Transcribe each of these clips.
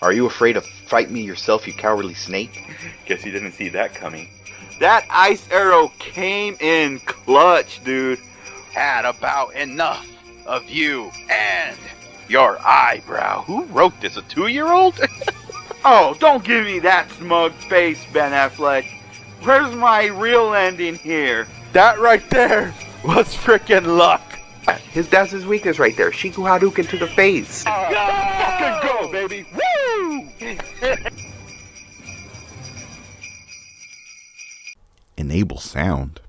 Are you afraid to fight me yourself, you cowardly snake? Guess you didn't see that coming. That ice arrow came in clutch, dude. Had about enough of you and your eyebrow. Who wrote this? A 2-year-old? Oh, don't give me that smug face, Ben Affleck. Where's my real ending here? That right there was frickin' luck. That's his weakness right there. Shiku Hadouken to the face. Fucking go, baby. Woo! Enable sound.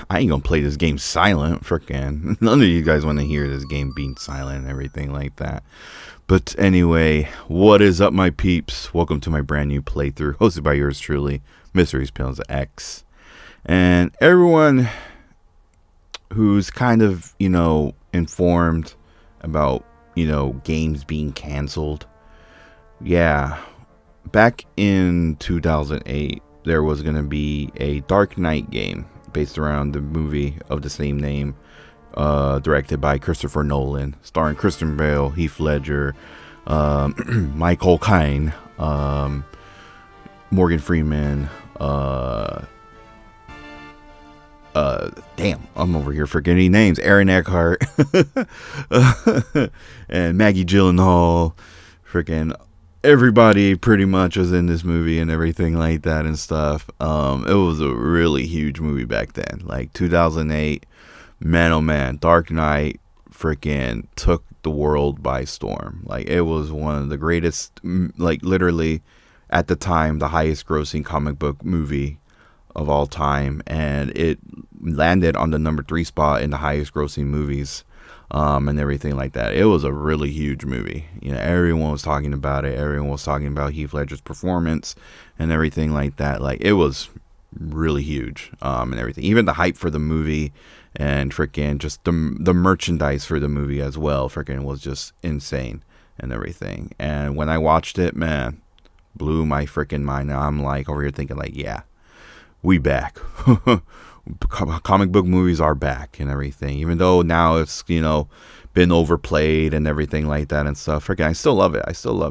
I ain't gonna play this game silent. Frickin'. None of you guys want to hear this game being silent and everything like that. But anyway, what is up, my peeps? Welcome to my brand new playthrough, hosted by yours truly, mrespnozax. And everyone who's kind of, informed about, games being canceled. Yeah, back in 2008, there was going to be a Dark Knight game based around the movie of the same name, directed by Christopher Nolan, starring Christian Bale, Heath Ledger, Michael Caine, Morgan Freeman, damn, I'm over here forgetting names, Aaron Eckhart, and Maggie Gyllenhaal, freaking everybody pretty much was in this movie and everything like that and stuff. It was a really huge movie back then, like 2008. Man, oh man, Dark Knight freaking took the world by storm. Like, it was one of the greatest, like, literally, at the time, the highest grossing comic book movie of all time. And it landed on the number 3 spot in the highest grossing movies, and everything like that. It was a really huge movie. Everyone was talking about it. Everyone was talking about Heath Ledger's performance and everything like that. Like, it was really huge, and everything. Even the hype for the movie and freaking just the merchandise for the movie as well, freaking was just insane and everything. And when I watched it, man, blew my freaking mind. I'm like over here thinking like, yeah, we back. Comic book movies are back and everything. Even though now it's, been overplayed and everything like that and stuff. Freaking, I still love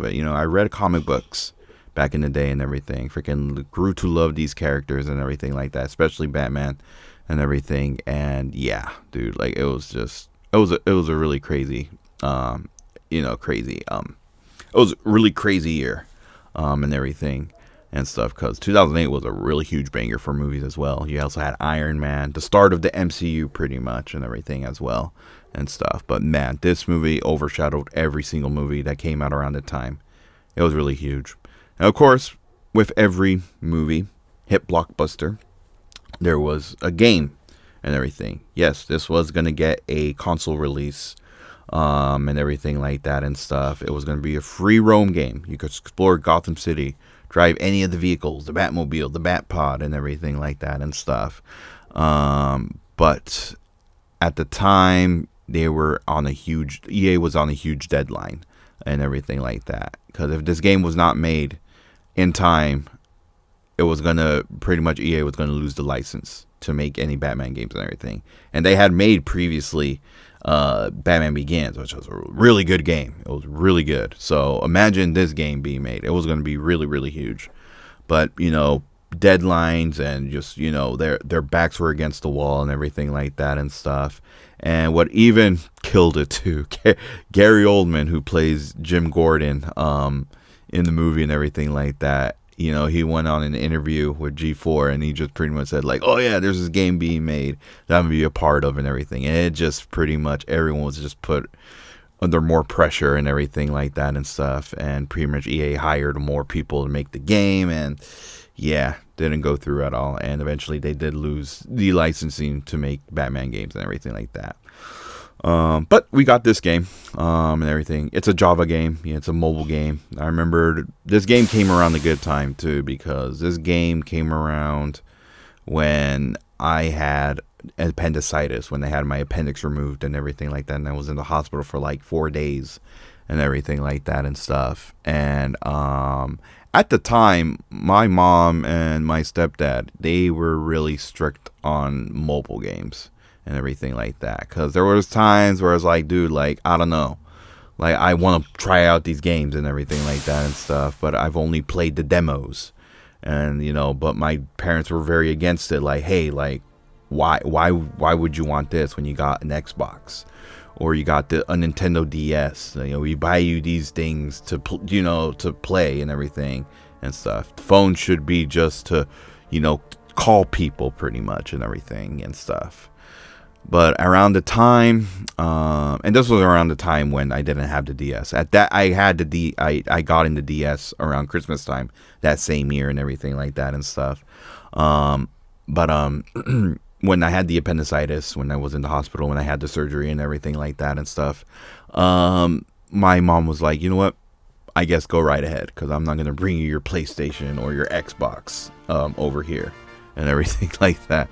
it. I read comic books back in the day and everything. Freaking grew to love these characters and everything like that, especially Batman and everything. And yeah, dude, like, it was a really crazy, it was a really crazy year, and everything and stuff, because 2008 was a really huge banger for movies as well. You also had Iron Man, the start of the MCU pretty much and everything as well and stuff. But man, this movie overshadowed every single movie that came out around the time. It was really huge. And of course, with every movie, hit blockbuster, there was a game and everything. Yes, this was going to get a console release, and everything like that and stuff. It was going to be a free roam game. You could explore Gotham City, drive any of the vehicles, the Batmobile, the Batpod, and everything like that and stuff. But at the time, EA was on a huge deadline and everything like that. Because if this game was not made in time, it was gonna pretty much, EA was gonna lose the license to make any Batman games and everything. And they had made previously Batman Begins, which was a really good game. It was really good. So imagine this game being made. It was gonna be really, really huge. But deadlines and just their backs were against the wall and everything like that and stuff. And what even killed it too, Gary Oldman, who plays Jim Gordon in the movie and everything like that, he went on an interview with G4 and he just pretty much said like, oh yeah, there's this game being made that I'm gonna be a part of and everything. And it just pretty much, everyone was just put under more pressure and everything like that and stuff. And pretty much EA hired more people to make the game, and yeah, didn't go through at all. And eventually they did lose the licensing to make Batman games and everything like that. But we got this game, and everything. It's a Java game. Yeah, it's a mobile game. I remember this game came around a good time too, because this game came around when I had appendicitis, when they had my appendix removed and everything like that. And I was in the hospital for like 4 days and everything like that and stuff. And, at the time, my mom and my stepdad, they were really strict on mobile games and everything like that. Because there was times where I was like, dude, like, I don't know. like I want to try out these games and everything like that and stuff, but I've only played the demos, and you know, but my parents were very against it. Like, hey, like, why would you want this when you got an Xbox, or you got a Nintendo DS? You know, we buy you these things to to play and everything and stuff. The phone should be just to, you know, call people pretty much and everything and stuff. But around the time, and this was around the time when I didn't have the DS. At that, I had I got in the DS around Christmas time that same year and everything like that and stuff. But when I had the appendicitis, when I was in the hospital, when I had the surgery and everything like that and stuff, my mom was like, you know what? I guess go right ahead, because I'm not gonna bring you your PlayStation or your Xbox over here and everything like that.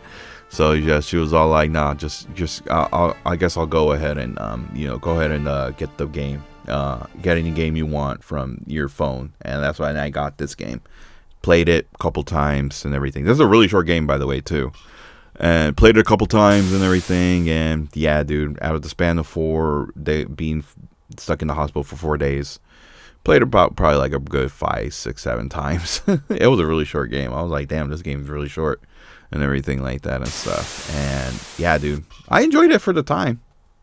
So yeah, she was all like, "Nah, I guess I'll go ahead and go ahead and get the game, get any game you want from your phone." And that's why I got this game. Played it a couple times and everything. This is a really short game, by the way, too. And played it a couple times and everything. And yeah, dude, out of the span of being stuck in the hospital for 4 days, played about probably like a good 5, 6, 7 times. It was a really short game. I was like, damn, this game's really short. And everything like that and stuff. And yeah, dude, I enjoyed it for the time.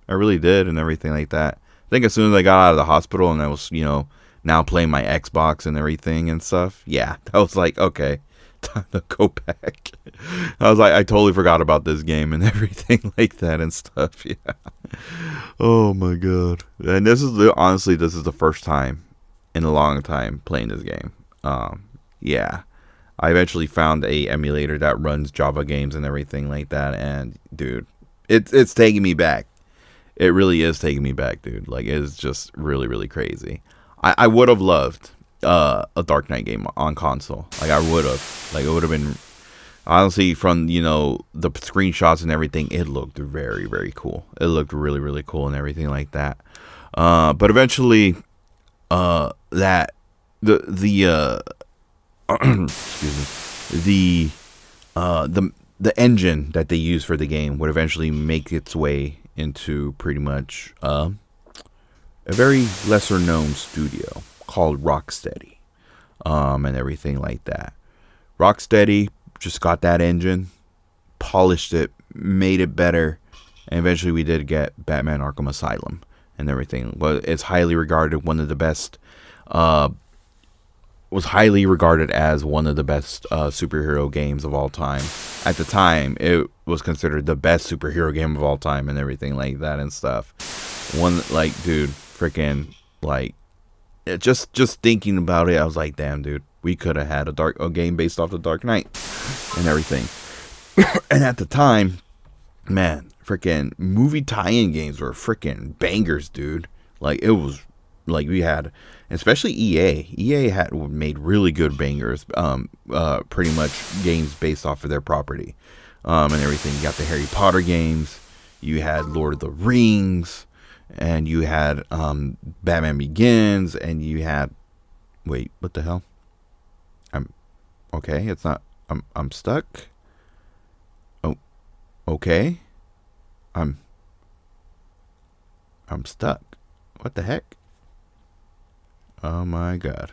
I really did and everything like that. I think as soon as I got out of the hospital and I was, now playing my Xbox and everything and stuff, yeah, I was like, okay, time to go back. I was like, I totally forgot about this game and everything like that and stuff. Yeah. Oh my God. And honestly, this is the first time in a long time playing this game. Yeah. I eventually found a emulator that runs Java games and everything like that, and dude, it's taking me back. It really is taking me back, dude. Like, it's just really, really crazy. I would have loved a Dark Knight game on console. Like, I would have. Like, it would have been, honestly, from the screenshots and everything, it looked very, very cool. It looked really, really cool and everything like that. But eventually, excuse me, the engine that they use for the game would eventually make its way into pretty much a very lesser known studio called Rocksteady, and everything like that. Rocksteady just got that engine, polished it, made it better, and eventually we did get Batman Arkham Asylum and everything. But it's highly regarded was highly regarded as one of the best superhero games of all time. At the time, it was considered the best superhero game of all time and everything like that and stuff. Dude, freaking, like, just thinking about it, I was like, damn, dude, we could have had a game based off the Dark Knight and everything. And at the time, man, freaking movie tie-in games were freaking bangers, dude. Like, it was, like, we had, especially EA had made really good bangers, pretty much games based off of their property, and everything. You got the Harry Potter games, you had Lord of the Rings, and you had Batman Begins, and you had, wait, what the hell? Okay, it's not, I'm stuck. Oh, okay, I'm stuck. What the heck? Oh my God.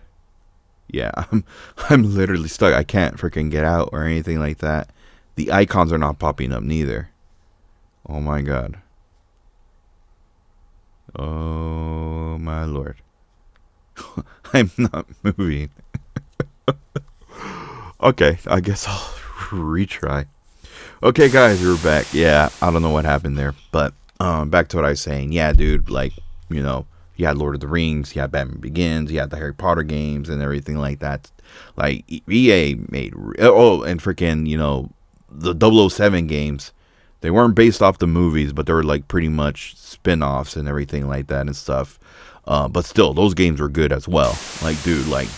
Yeah, I'm literally stuck. I can't freaking get out or anything like that. The icons are not popping up neither. Oh my God. Oh my Lord. I'm not moving. Okay, I guess I'll retry. Okay, guys, we're back. Yeah, I don't know what happened there, but back to what I was saying. Yeah, dude, like, you had Lord of the Rings, you had Batman Begins, you had the Harry Potter games and everything like that. Like, EA made, and freaking, the 007 games, they weren't based off the movies, but they were like pretty much spin-offs and everything like that and stuff. But still, those games were good as well. Like, dude, like,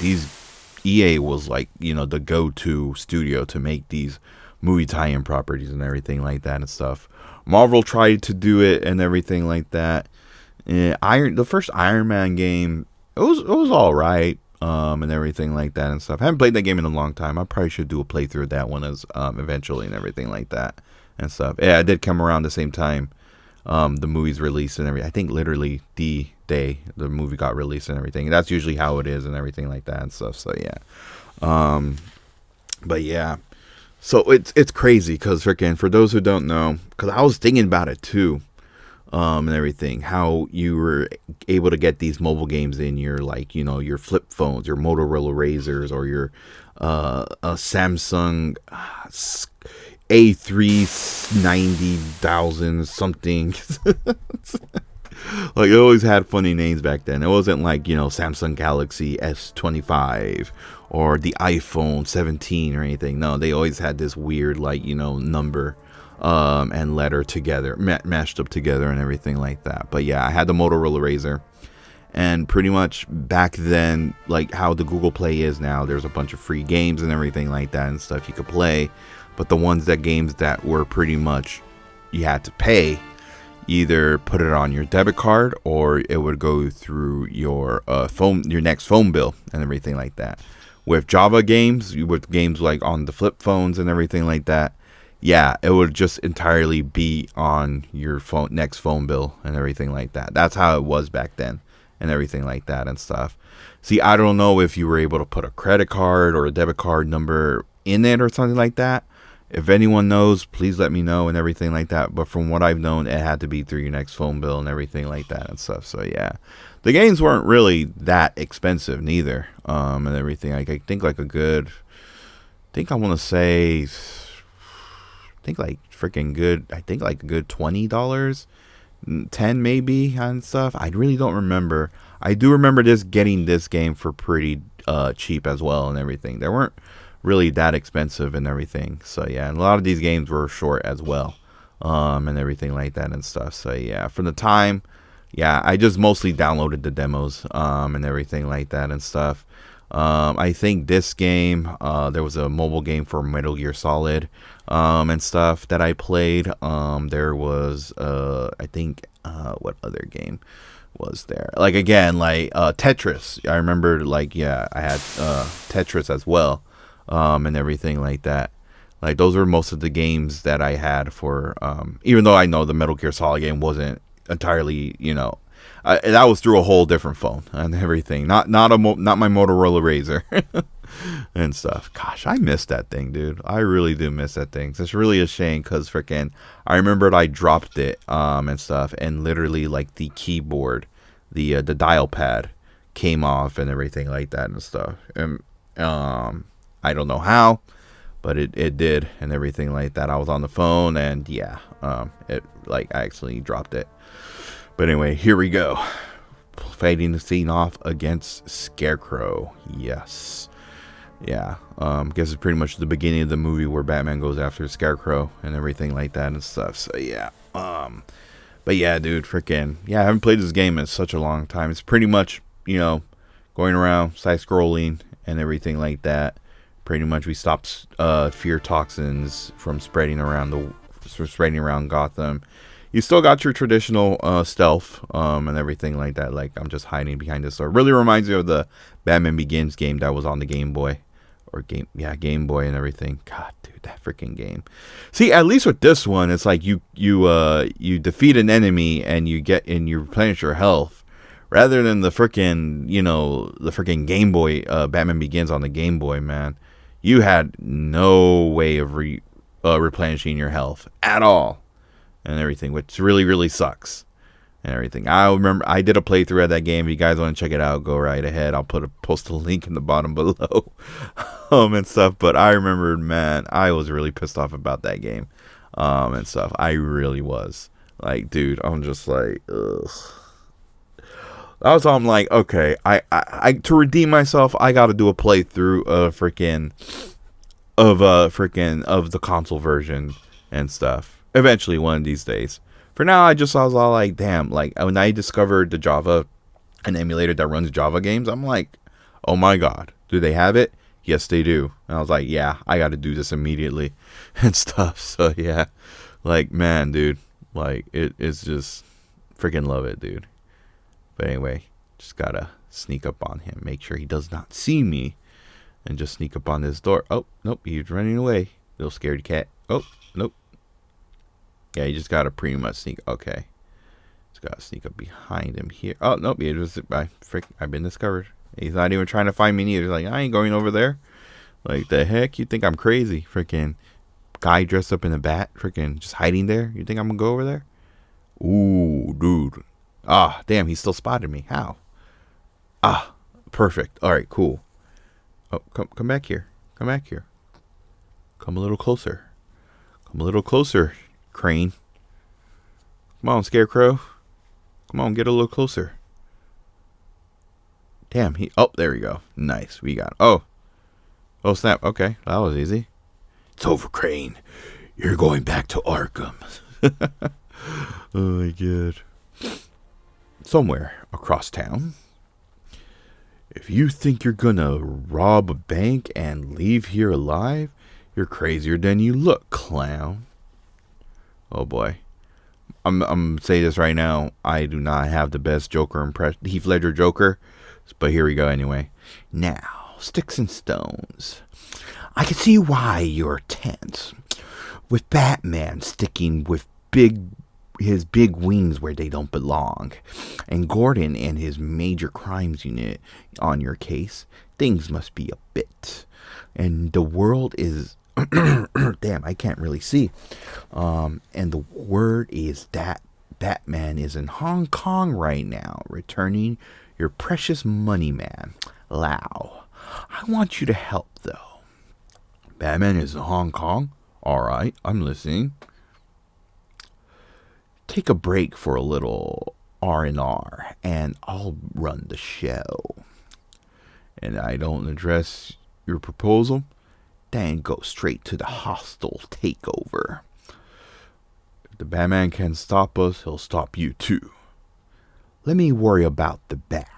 EA was like, the go-to studio to make these movie tie-in properties and everything like that and stuff. Marvel tried to do it and everything like that. The first Iron Man game, it was all right, and everything like that and stuff. I haven't played that game in a long time. I probably should do a playthrough of that one eventually and everything like that and stuff. Yeah, I did come around the same time the movie's released and everything. I think literally the day the movie got released and everything. That's usually how it is and everything like that and stuff. So yeah. But yeah. So it's crazy because freaking, for those who don't know, because I was thinking about it too, and everything, how you were able to get these mobile games in your, like, you know, your flip phones, your Motorola Razors, or your a Samsung A390,000 something. Like, it always had funny names back then. It wasn't like, you know, Samsung Galaxy S25 or the iPhone 17 or anything. No, they always had this weird, like, you know, number and letter together, mashed up together and everything like that. But yeah, I had the Motorola Razr. And pretty much back then, like how the Google Play is now, there's a bunch of free games and everything like that and stuff you could play. But the games that were pretty much, you had to pay, either put it on your debit card or it would go through your your next phone bill and everything like that. With Java games, with games like on the flip phones and everything like that, yeah, it would just entirely be on your next phone bill and everything like that. That's how it was back then and everything like that and stuff. See, I don't know if you were able to put a credit card or a debit card number in it or something like that. If anyone knows, please let me know and everything like that. But from what I've known, it had to be through your next phone bill and everything like that and stuff. So yeah, the games weren't really that expensive neither, and everything. Like, I think like a good, I want to say, I think like freaking good. I think like a good $20, 10 maybe and stuff. I really don't remember. I do remember getting this game for pretty cheap as well and everything. They weren't really that expensive and everything. So yeah, and a lot of these games were short as well, and everything like that and stuff. So yeah, from the time, yeah, I just mostly downloaded the demos and everything like that and stuff. I think this game, there was a mobile game for Metal Gear Solid and stuff that I played. There was I think what other game was there? Like, again, like Tetris. I remember, like, yeah, I had Tetris as well. And everything like that. Like, those were most of the games that I had for, even though I know the Metal Gear Solid game wasn't entirely, you know, that was through a whole different phone and everything. Not my Motorola Razr and stuff. Gosh, I miss that thing, dude. I really do miss that thing. It's really a shame because freaking, I remembered I dropped it and stuff, and literally, like, the keyboard, the dial pad came off and everything like that and stuff. And I don't know how, but it did and everything like that. I was on the phone and yeah, it, like, I actually dropped it. But anyway, here we go. Fighting the scene off against Scarecrow. Yes. Yeah. Guess it's pretty much the beginning of the movie where Batman goes after Scarecrow and everything like that and stuff. So yeah. But yeah, dude, freaking, yeah, I haven't played this game in such a long time. It's pretty much, you know, going around, side scrolling and everything like that. Pretty much, we stopped fear toxins from spreading around Gotham. You still got your traditional stealth and everything like that. Like, I'm just hiding behind this. So it really reminds me of the Batman Begins game that was on the Game Boy, Game Boy and everything. God, dude, that freaking game. See, at least with this one, it's like you defeat an enemy and you replenish your health. Rather than the freaking, you know, the freaking Game Boy, Batman Begins on the Game Boy, man. You had no way of replenishing your health at all and everything, which really, really sucks and everything. I remember I did a playthrough of that game. If you guys want to check it out, go right ahead. I'll post a link in the bottom below and stuff. But I remember, man, I was really pissed off about that game and stuff. I really was. Like, dude, I'm just like, ugh. Also, I'm like, okay, I to redeem myself, I got to do a playthrough of the console version and stuff. Eventually, one of these days. For now, I was all like, damn, like, when I discovered the Java, an emulator that runs Java games, I'm like, oh my god, do they have it? Yes, they do. And I was like, yeah, I got to do this immediately and stuff. So yeah, like, man, dude, like, it's just freaking love it, dude. But anyway, just gotta sneak up on him. Make sure he does not see me. And just sneak up on this door. Oh, nope, he's running away. Little scaredy cat. Oh, nope. Yeah, you just gotta pretty much sneak. Okay. Just gotta sneak up behind him here. Oh, nope, I've been discovered. He's not even trying to find me neither. He's like, I ain't going over there. Like, the heck? You think I'm crazy? Freaking guy dressed up in a bat, freaking just hiding there. You think I'm gonna go over there? Ooh, dude. Ah, damn, he still spotted me. How? Ah, perfect. All right, cool. Oh, come back here. Come back here. Come a little closer. Come a little closer, Crane. Come on, Scarecrow. Come on, get a little closer. Damn, oh, there we go. Nice, we got. Oh, snap. Okay, that was easy. It's over, Crane. You're going back to Arkham. Oh my god. Somewhere across town. If you think you're gonna rob a bank and leave here alive, you're crazier than you look, clown. Oh boy. I'm gonna say this right now. I do not have the best Joker impression, Heath Ledger Joker, but here we go anyway. Now, sticks and stones. I can see why you're tense. With Batman sticking with his big wings where they don't belong, and Gordon and his major crimes unit on your case, things must be a bit. And the world is damn, I can't really see. And the word is that Batman is in Hong Kong right now, returning your precious money, man. Lau, I want you to help though. Batman is in Hong Kong? Alright, I'm listening. Take a break for a little R&R, and I'll run the show. And I don't address your proposal, then go straight to the hostile takeover. If the Batman can stop us, he'll stop you too. Let me worry about the bat.